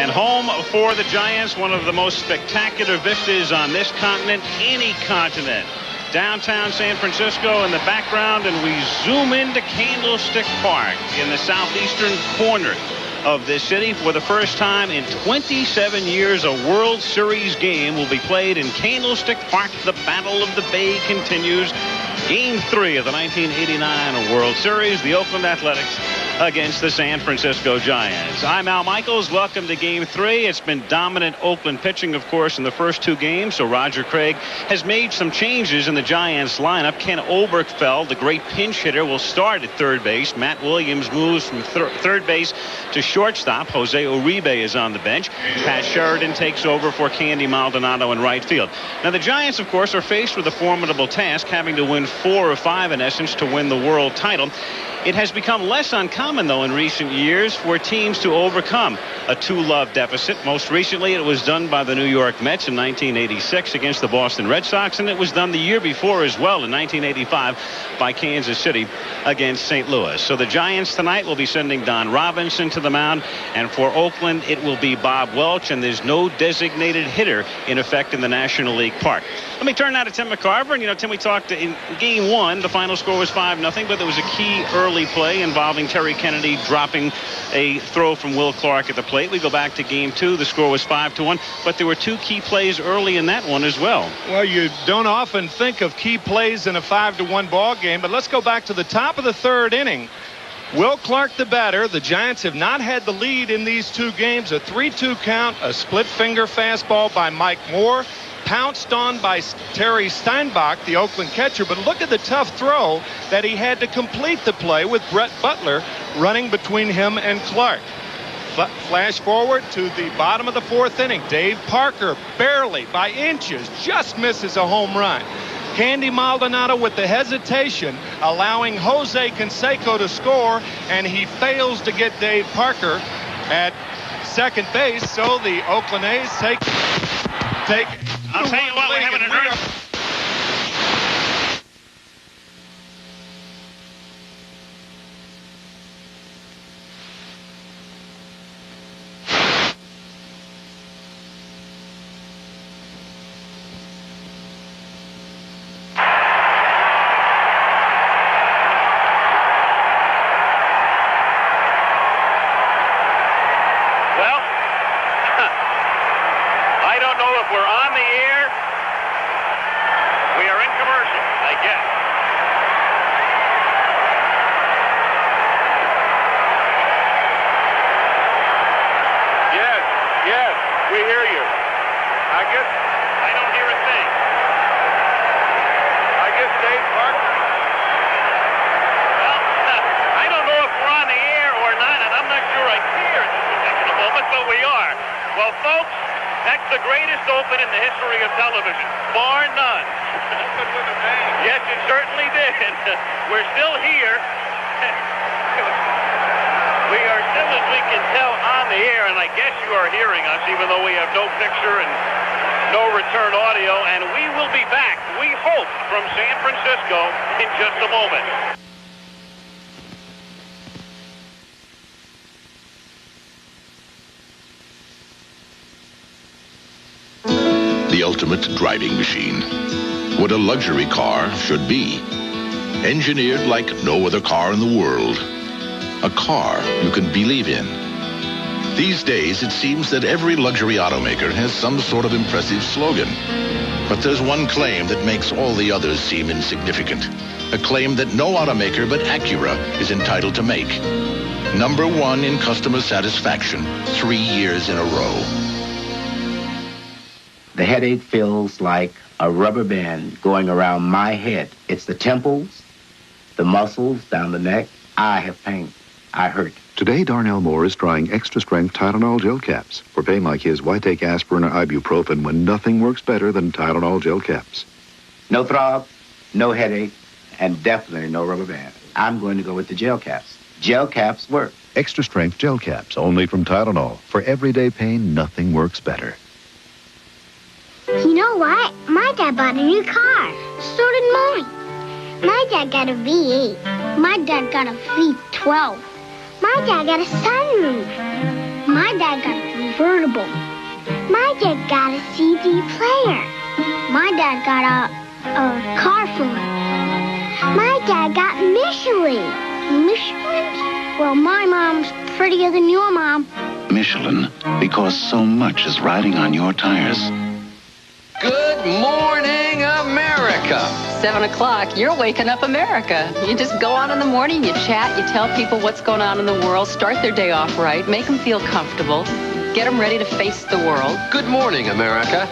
And home for the Giants, one of the most spectacular vistas on this continent, any continent. Downtown San Francisco in the background, and we zoom into Candlestick Park in the southeastern corner of this city. For the first time in 27 years, a World Series game will be played in Candlestick Park. The Battle of the Bay continues. Game 3 of the 1989 World Series, the Oakland Athletics against the San Francisco Giants. I'm Al Michaels. Welcome to Game 3. It's been dominant Oakland pitching, of course, in the first 2 games. So Roger Craig has made some changes in the Giants lineup. Ken Oberkfell, the great pinch hitter, will start at third base. Matt Williams moves from third base to shortstop. Jose Uribe is on the bench. Pat Sheridan takes over for Candy Maldonado in right field. Now, the Giants, of course, are faced with a formidable task, having to win 4 or 5 in essence to win the world title. It has become less uncommon, though, in recent years for teams to overcome a 2-love deficit. Most recently, it was done by the New York Mets in 1986 against the Boston Red Sox, and it was done the year before as well in 1985 by Kansas City against St. Louis. So the Giants tonight will be sending Don Robinson to the mound, and for Oakland, it will be Bob Welch, and there's no designated hitter in effect in the National League Park. Let me turn now to Tim McCarver. And, Tim, we talked in Game 1. The final score was 5-0, but there was a key early play involving Terry Kennedy dropping a throw from Will Clark at the plate. We go back to Game 2. The score was 5-1, but there were 2 key plays early in that one as well. Well, you don't often think of key plays in a 5-1 ball game, but let's go back to the top of the 3rd inning. Will Clark, the batter. The Giants have not had the lead in these 2 games. A 3-2 count, a split finger fastball by Mike Moore, pounced on by Terry Steinbach, the Oakland catcher. But look at the tough throw that he had to complete the play with Brett Butler running between him and Clark. Flash forward to the bottom of the 4th inning. Dave Parker, barely by inches, just misses a home run. Candy Maldonado with the hesitation, allowing Jose Canseco to score, and he fails to get Dave Parker at second base. So the Oakland A's take. I'll tell you what, we haven't heard. The ultimate driving machine. What a luxury car should be. Engineered like no other car in the world. A car you can believe in. These days, it seems that every luxury automaker has some sort of impressive slogan. But there's one claim that makes all the others seem insignificant. A claim that no automaker but Acura is entitled to make. #1 in customer satisfaction, 3 years in a row. The headache feels like a rubber band going around my head. It's the temples, the muscles down the neck. I have pain. I hurt. Today, Darnell Moore is trying extra-strength Tylenol gel caps. For pain like his, why take aspirin or ibuprofen when nothing works better than Tylenol gel caps? No throb, no headache, and definitely no rubber band. I'm going to go with the gel caps. Gel caps work. Extra-strength gel caps, only from Tylenol. For everyday pain, nothing works better. You know what? My dad bought a new car. So did mine. My dad got a V8. My dad got a V12. My dad got a sunroof. My dad got a roof convertible. My dad got a CD player. My dad got a car phone. My dad got Michelin. Michelin? Well, my mom's prettier than your mom. Michelin, because so much is riding on your tires. Good morning, America. 7 o'clock, you're waking up America. You just go on in the morning, you chat, you tell people what's going on in the world, start their day off right, make them feel comfortable, get them ready to face the world. Good morning, America.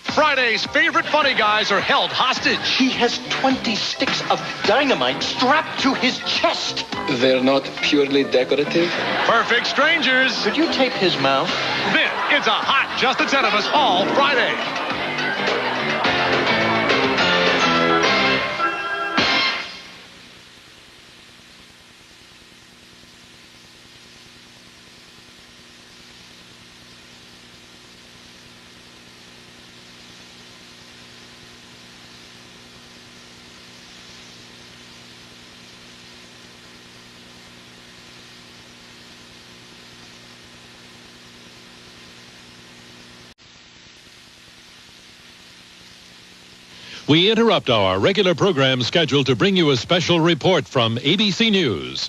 Friday's favorite funny guys are held hostage. He has 20 sticks of dynamite strapped to his chest. They're not purely decorative. Perfect strangers. Could you tape his mouth? This is a hot Just Ahead of Us all Friday. We interrupt our regular program schedule to bring you a special report from ABC News.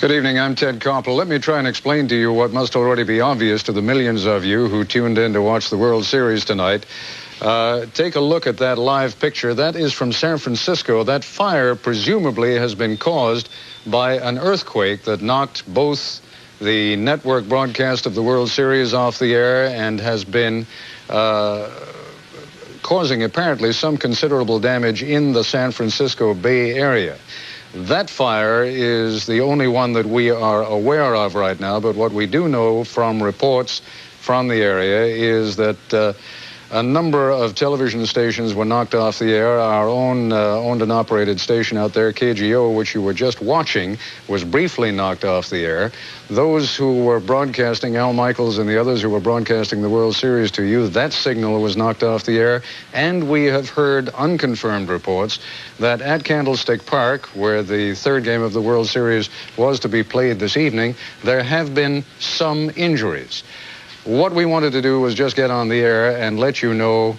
Good evening, I'm Ted Koppel. Let me try and explain to you what must already be obvious to the millions of you who tuned in to watch the World Series tonight. Take a look at that live picture. That is from San Francisco. That fire presumably has been caused by an earthquake that knocked both the network broadcast of the World Series off the air and has been causing apparently some considerable damage in the San Francisco Bay Area. That fire is the only one that we are aware of right now, but what we do know from reports from the area is that a number of television stations were knocked off the air. Our own owned and operated station out there, KGO, which you were just watching, was briefly knocked off the air. Those who were broadcasting, Al Michaels and the others who were broadcasting the World Series to you, that signal was knocked off the air. And we have heard unconfirmed reports that at Candlestick Park, where the third game of the World Series was to be played this evening, there have been some injuries. What we wanted to do was just get on the air and let you know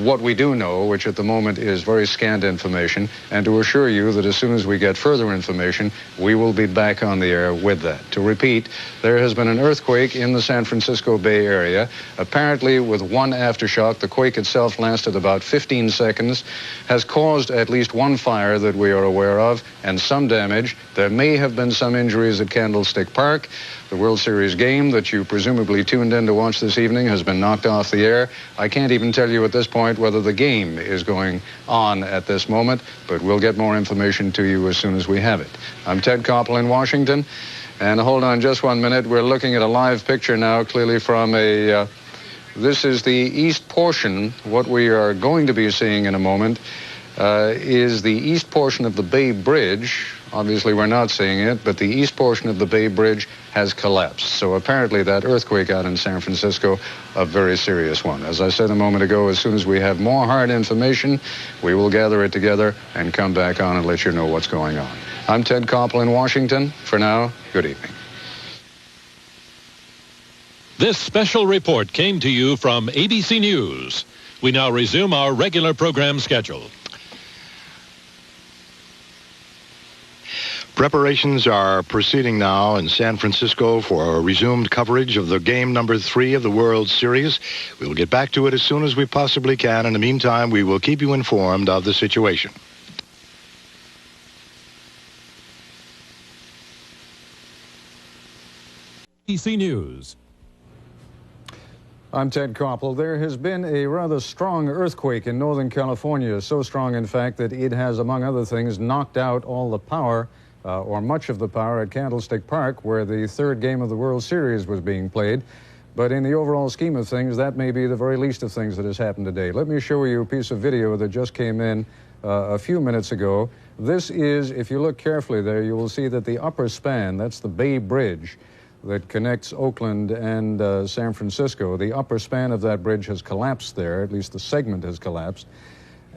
what we do know, which at the moment is very scant information, and to assure you that as soon as we get further information, we will be back on the air with that. To repeat, there has been an earthquake in the San Francisco Bay Area, apparently with one aftershock. The quake itself lasted about 15 seconds, has caused at least one fire that we are aware of, and some damage. There may have been some injuries at Candlestick Park. The World Series game that you presumably tuned in to watch this evening has been knocked off the air. I can't even tell you at this point whether the game is going on at this moment, but we'll get more information to you as soon as we have it. I'm Ted Koppel in Washington, and hold on just 1 minute. We're looking at a live picture now, clearly from this is the east portion. What we are going to be seeing in a moment is the east portion of the Bay Bridge. Obviously, we're not seeing it, but the east portion of the Bay Bridge has collapsed. So apparently that earthquake out in San Francisco, a very serious one. As I said a moment ago, as soon as we have more hard information, we will gather it together and come back on and let you know what's going on. I'm Ted Koppel in Washington. For now, good evening. This special report came to you from ABC News. We now resume our regular program schedule. Preparations are proceeding now in San Francisco for resumed coverage of the game number 3 of the World Series. We will get back to it as soon as we possibly can. In the meantime, we will keep you informed of the situation. ABC News. I'm Ted Koppel. There has been a rather strong earthquake in Northern California, so strong, in fact, that it has, among other things, knocked out all the power or much of the power at Candlestick Park, where the third game of the World Series was being played. But in the overall scheme of things, that may be the very least of things that has happened today. Let me show you a piece of video that just came in a few minutes ago. This is, if you look carefully there, you will see that the upper span, that's the Bay Bridge that connects Oakland and San Francisco, the upper span of that bridge has collapsed there, at least the segment has collapsed.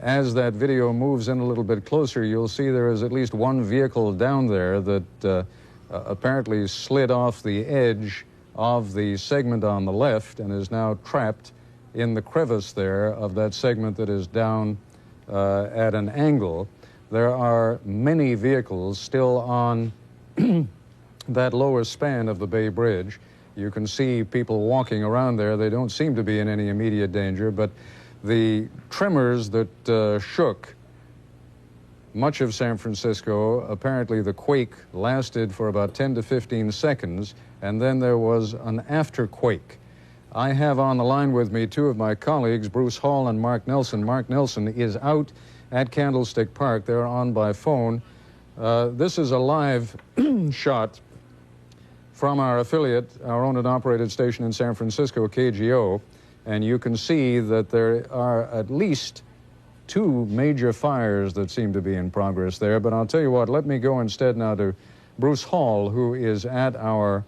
As that video moves in a little bit closer, you'll see there is at least one vehicle down there that apparently slid off the edge of the segment on the left and is now trapped in the crevice there of that segment that is down at an angle. There are many vehicles still on that lower span of the Bay Bridge. You can see people walking around there. They don't seem to be in any immediate danger, but the tremors that shook much of San Francisco, apparently the quake lasted for about 10 to 15 seconds, and then there was an afterquake. I have on the line with me two of my colleagues, Bruce Hall and Mark Nelson. Mark Nelson is out at Candlestick Park. They're on by phone. This is a live shot from our affiliate, our owned and operated station in San Francisco, KGO, and you can see that there are at least two major fires that seem to be in progress there. But I'll tell you what, let me go instead now to Bruce Hall, who is at our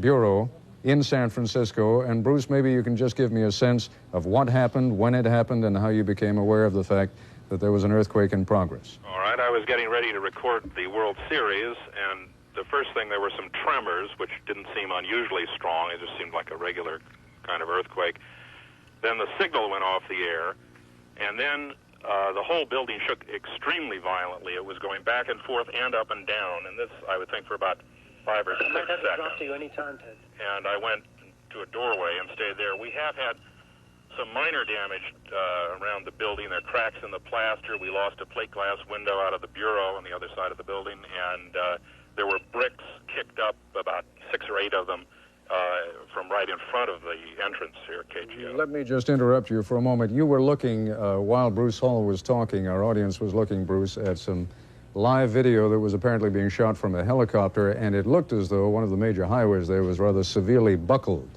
bureau in San Francisco. And Bruce, maybe you can just give me a sense of what happened, when it happened, and how you became aware of the fact that there was an earthquake in progress. All right, I was getting ready to record the World Series, and the first thing, there were some tremors, which didn't seem unusually strong. It just seemed like a regular kind of earthquake. Then the signal went off the air, and then the whole building shook extremely violently. It was going back and forth and up and down, and this, I would think, for about 5 or 6 seconds. I might have to drop to you anytime, Ted. And I went to a doorway and stayed there. We have had some minor damage around the building. There are cracks in the plaster. We lost a plate glass window out of the bureau on the other side of the building, and there were bricks kicked up, about 6 or 8 of them, from right in front of the entrance here at KGO. Let me just interrupt you for a moment. You were looking, while Bruce Hall was talking, our audience was looking, Bruce, at some live video that was apparently being shot from a helicopter, and it looked as though one of the major highways there was rather severely buckled.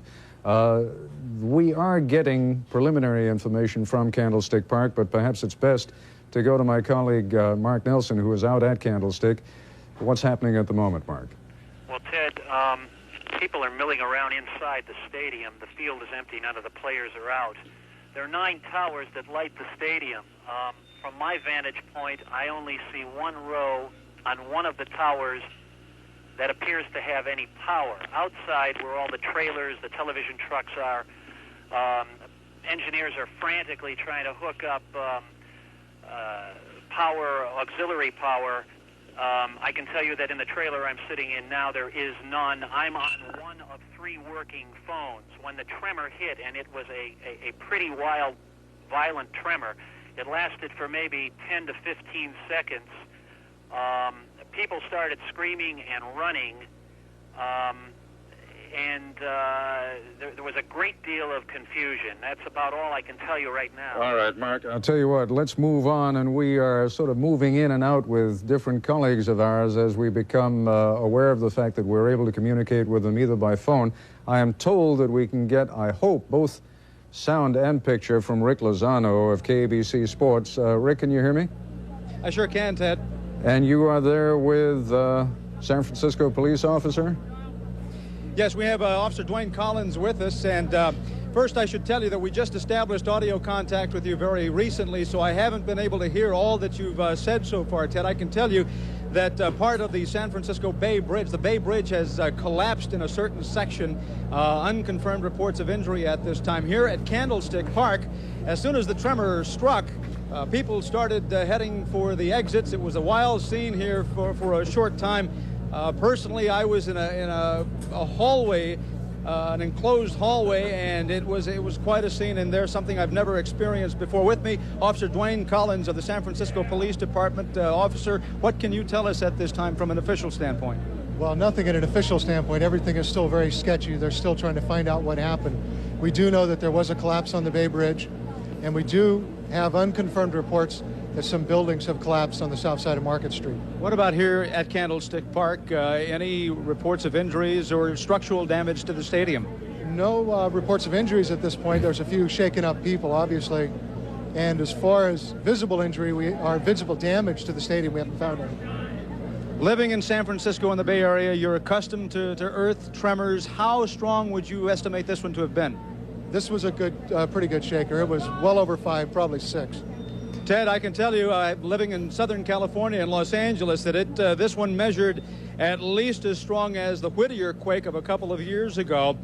We are getting preliminary information from Candlestick Park, but perhaps it's best to go to my colleague, Mark Nelson, who is out at Candlestick. What's happening at the moment, Mark? Well, Ted, people are milling around inside the stadium. The field is empty. None of the players are out. There are 9 towers that light the stadium. From my vantage point, I only see one row on one of the towers that appears to have any power. Outside, where all the trailers, the television trucks are, engineers are frantically trying to hook up power, auxiliary power. I can tell you that in the trailer I'm sitting in now, there is none. I'm on one of 3 working phones. When the tremor hit, and it was a pretty wild, violent tremor, it lasted for maybe 10 to 15 seconds. People started screaming and running, and there was a great deal of confusion. That's about all I can tell you right now. All right, Mark, I'll tell you what, let's move on, and we are sort of moving in and out with different colleagues of ours as we become aware of the fact that we're able to communicate with them either by phone. I am told that we can get, I hope, both sound and picture from Rick Lozano of KABC Sports. Rick, can you hear me? I sure can, Ted. And you are there with San Francisco police officer? Yes, we have Officer Dwayne Collins with us, and first I should tell you that we just established audio contact with you very recently, so I haven't been able to hear all that you've said so far, Ted. I can tell you that part of the San Francisco Bay Bridge, the Bay Bridge has collapsed in a certain section, unconfirmed reports of injury at this time. Here at Candlestick Park, as soon as the tremor struck, people started heading for the exits. It was a wild scene here for a short time. Personally, I was in a hallway, an enclosed hallway, and it was quite a scene, and there's something I've never experienced before. With me, Officer Dwayne Collins of the San Francisco Police Department. Officer, what can you tell us at this time from an official standpoint? Well, nothing at an official standpoint. Everything is still very sketchy. They're still trying to find out what happened. We do know that there was a collapse on the Bay Bridge, and we do have unconfirmed reports that some buildings have collapsed on the south side of Market Street. What about here at Candlestick Park? Any reports of injuries or structural damage to the stadium? No reports of injuries at this point. There's a few shaken up people, obviously. And as far as visible injury, visible damage to the stadium, we haven't found any. Living in San Francisco in the Bay Area, you're accustomed to earth tremors. How strong would you estimate this one to have been? This was a pretty good shaker. It was well over 5, probably 6. Ted, I can tell you, living in Southern California and Los Angeles, that this one measured at least as strong as the Whittier quake of a couple of years ago.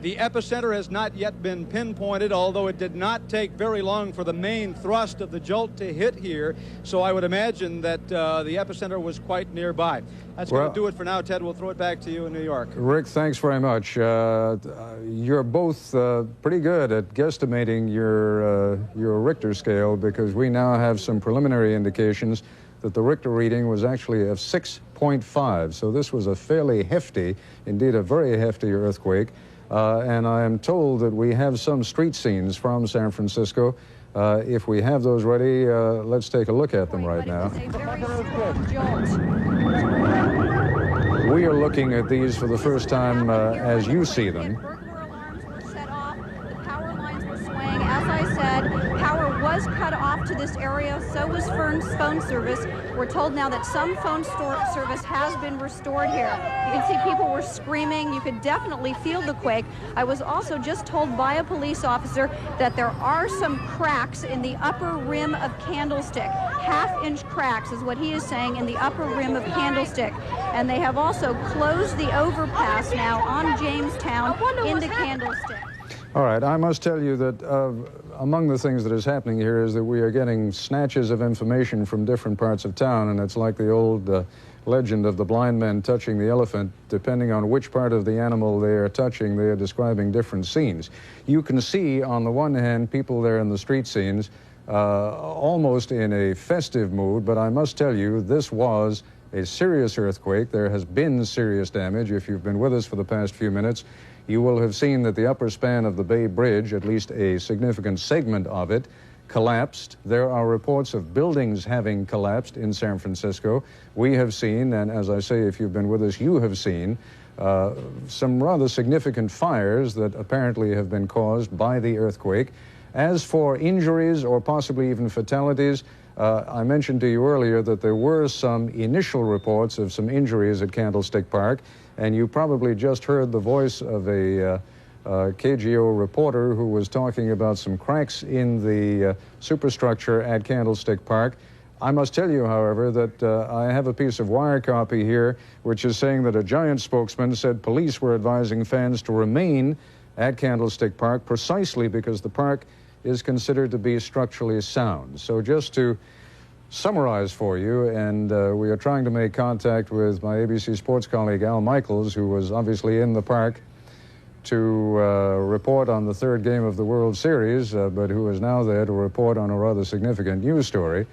The epicenter has not yet been pinpointed, although it did not take very long for the main thrust of the jolt to hit here. So I would imagine that the epicenter was quite nearby. That's going to do it for now, Ted. We'll throw it back to you in New York. Rick, thanks very much. You're both pretty good at guesstimating your Richter scale, because we now have some preliminary indications that the Richter reading was actually of 6.5. So this was a fairly hefty, indeed a very hefty earthquake. And I am told that we have some street scenes from San Francisco. If we have those ready, let's take a look at them right now. We are looking at these for the first time as you see them. As I said, power was cut off to this area, so was phone service. We're told now that some phone service has been restored here. You can see people were screaming. You could definitely feel the quake. I was also just told by a police officer that there are some cracks in the upper rim of Candlestick. Half-inch cracks is what he is saying in the upper rim of Candlestick. And they have also closed the overpass now on Jamestown into Candlestick. All right, I must tell you that among the things that is happening here is that we are getting snatches of information from different parts of town, and it's like the old legend of the blind man touching the elephant. Depending on which part of the animal they are touching, they are describing different scenes. You can see, on the one hand, people there in the street scenes almost in a festive mood, but I must tell you, this was a serious earthquake. There has been serious damage. If you've been with us for the past few minutes, you will have seen that the upper span of the Bay Bridge, at least a significant segment of it, collapsed. There are reports of buildings having collapsed in San Francisco. We have seen, and as I say, if you've been with us, you have seen some rather significant fires that apparently have been caused by the earthquake. As for injuries or possibly even fatalities, I mentioned to you earlier that there were some initial reports of some injuries at Candlestick Park, and you probably just heard the voice of a KGO reporter who was talking about some cracks in the superstructure at Candlestick Park. I must tell you, however, that I have a piece of wire copy here which is saying that a Giant spokesman said police were advising fans to remain at Candlestick Park precisely because the park is considered to be structurally sound. So just to summarize for you, and we are trying to make contact with my ABC Sports colleague Al Michaels, who was obviously in the park to report on the third game of the World Series, but who is now there to report on a rather significant news story.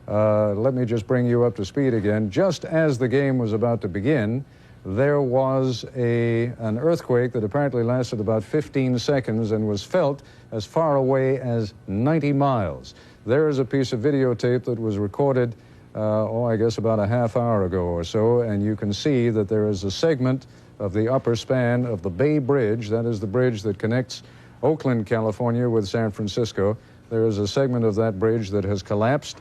Let me just bring you up to speed again. Just as the game was about to begin, there was an earthquake that apparently lasted about 15 seconds and was felt as far away as 90 miles. There is a piece of videotape that was recorded, I guess about a half hour ago or so, and you can see that there is a segment of the upper span of the Bay Bridge. That is the bridge that connects Oakland, California with San Francisco. There is a segment of that bridge that has collapsed.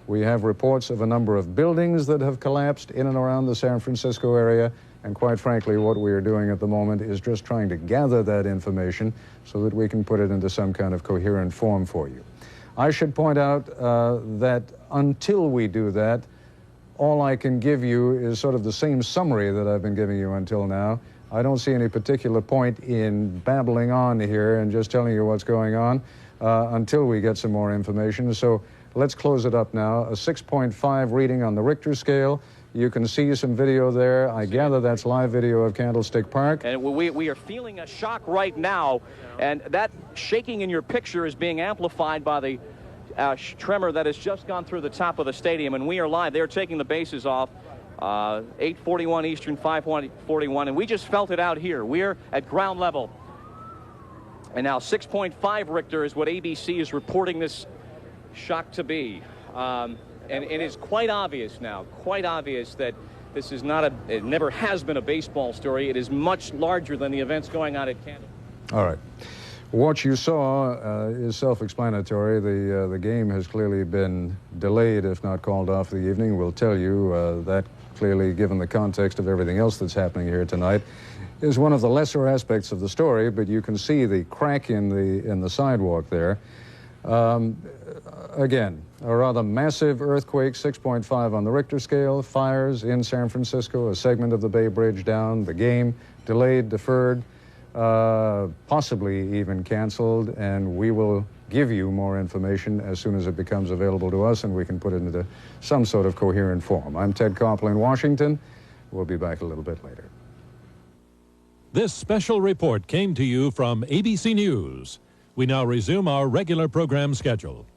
We have reports of a number of buildings that have collapsed in and around the San Francisco area. And quite frankly, what we are doing at the moment is just trying to gather that information so that we can put it into some kind of coherent form for you. I should point out that until we do that, all I can give you is sort of the same summary that I've been giving you until now. I don't see any particular point in babbling on here and just telling you what's going on until we get some more information. So let's close it up now. A 6.5 reading on the Richter scale. You can see some video there. I gather that's live video of Candlestick Park. And we are feeling a shock right now, and that shaking in your picture is being amplified by the tremor that has just gone through the top of the stadium, and we are live. They're taking the bases off, 8:41 Eastern, 5:41, and we just felt it out here. We're at ground level. And now 6.5 Richter is what ABC is reporting this shock to be. And it is quite obvious now, that this is not it never has been a baseball story. It is much larger than the events going on at Candlestick. All right. What you saw is self-explanatory. The game has clearly been delayed, if not called off the evening. We'll tell you that clearly, given the context of everything else that's happening here tonight, is one of the lesser aspects of the story, but you can see the crack in the sidewalk there. Again, a rather massive earthquake, 6.5 on the Richter scale, fires in San Francisco, a segment of the Bay Bridge down, the game delayed, deferred, possibly even canceled, and we will give you more information as soon as it becomes available to us and we can put it into some sort of coherent form. I'm Ted Koppel in Washington. We'll be back a little bit later. This special report came to you from ABC News. We now resume our regular program schedule.